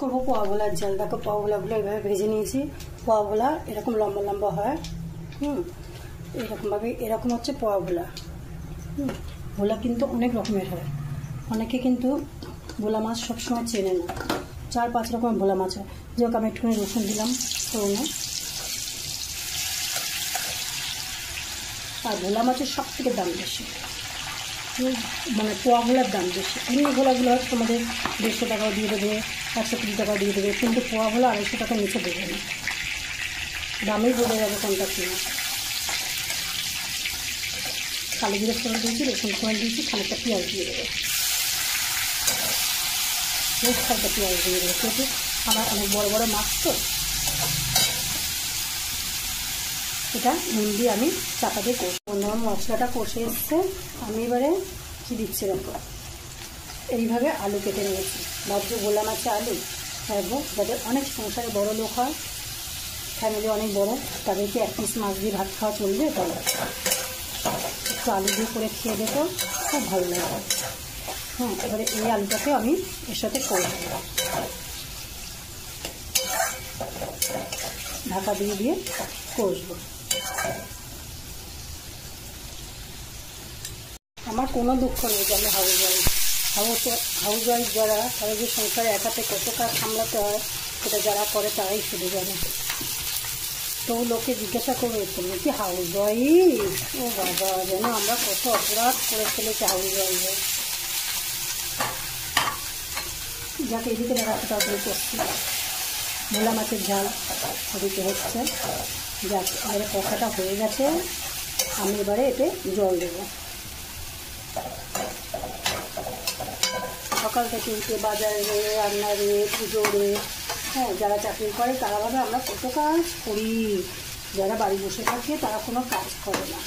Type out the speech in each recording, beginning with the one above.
করবো পোয়া ভোলার জাল। দেখো পোয়া ভোলাগুলো এভাবে ভেজে নিয়েছি। পোয়া ভোলা এরকম লম্বা লম্বা হয়। এরকমভাবে এরকম হচ্ছে পোয়া ভোলা। ভোলা কিন্তু অনেক রকমের হয়। অনেকে কিন্তু ভোলা মাছ সবসময় চেনে না। 4-5 রকমের ভোলা মাছ হয়। যাক আমি একটুখানি রসুন দিলাম ফোড়নে। আর ভোলা মাছের সব থেকে দাম বেশি, মানে পোয়া ভোলার দাম বেশি। এমনি ভোলাগুলো হচ্ছে তোমাদের 150 টাকাও দিয়ে দেবে, 120 টাকাও দিয়ে দেবে, কিন্তু পোয়া ভোলা 250 টাকা নিচে দেবে না। দামেই বোঝা যাবে কোনটা কিনা। কালো জিরে ফোড়ন দিয়েছি, রসুন ফোড়ন দিয়েছি, খানিকটা পেঁয়াজ দিয়ে দেবে, বেশ খানিকটা পেঁয়াজ দিয়ে দেবে, যেহেতু আমার অনেক বড় বড় মাছ তো। এটা নুন দিয়ে আমি চাপা দিয়ে কষবো। আমার মশলাটা কষে এসছে। আমি এবারে কী দিচ্ছি দেখো, এইভাবে আলু কেটে নিয়েছি। ভাবছো ভোলা মাছে আলু খাবো, যাদের অনেক সংসারে বড় লোক হয়, ফ্যামিলি অনেক বড়, তাদেরকে 1 পিস মাছ দিয়ে ভাত খাওয়া চলবে। তাই একটু আলু দিয়ে করে খেয়ে দেখো, খুব ভালো লাগে। এবারে এই আলুটাকে আমি এর সাথে করব, ঢাকা দিয়ে দিয়ে কষবো। আমার কোনো দুঃখ নেই যে আমি হাউস ওয়াইফ যারা, তারা যে সংসারে একাতে কত কাজ সামলাতে হয়, সেটা যারা করে তারাই শুধু জানে। তো লোকে জিজ্ঞাসা করবে তুমি কি হাউস ওয়াইফ? ও বাবা, যেন আমরা কত অপরাধ করে ফেলেছি হাউস ওয়াইফে। যাকে এদিকে দেখাতে তাড়াতাড়ি করছি, ভোলা মাছের ঝাল ওদিকে হচ্ছে। যাক, এবারে কষাটা হয়ে গেছে। আমি এবারে এতে জল দেবো। সকাল থেকে উঠে বাজারে রান্নারে পুজোরে, যারা চাকরি করে তারা ভাবে আমরা কত কাজ করি, যারা বাড়ি বসে থাকে তারা কোনো কাজ করে না।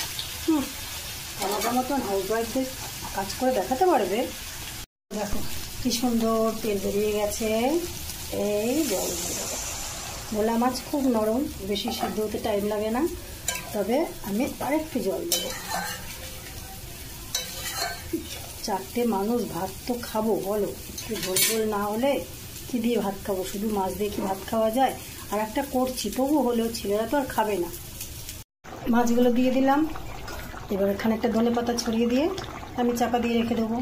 আমাদের মতন হাউস ওয়াইফদের কাজ করে দেখাতে পারবে। দেখো কি সুন্দর তেল বেরিয়ে গেছে। এই জল দিয়ে, ভোলা মাছ খুব নরম, বেশি সিদ্ধ হতে টাইম লাগে না। তবে আমি আরেকটু জল দেবো। 4টে মানুষ ভাত তো খাবো, বলো, একটু ঝোল ঝোল না হলে কি দিয়ে ভাত খাবো? শুধু মাছ দিয়ে কি ভাত খাওয়া যায়? আর একটা করছি তবু হলেও ছেলেরা তো আর খাবে না। মাছগুলো দিয়ে দিলাম। এবার এখানে একটা ধনে পাতা ছড়িয়ে দিয়ে আমি চাপা দিয়ে রেখে দেবো।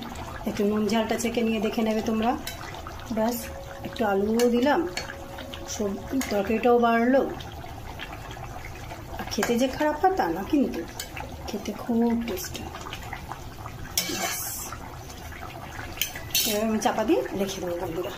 একটু নুন ঝালটা চেখে নিয়ে দেখে নেবে তোমরা। ব্যাস, একটু আলুও দিলাম, সব তরকারিটাও বাড়লো। খেতে যে খারাপ হয় তা না, কিন্তু খেতে খুব টেস্টি। এবার আমি চাপা দিয়ে রেখে দেবো বন্ধুরা।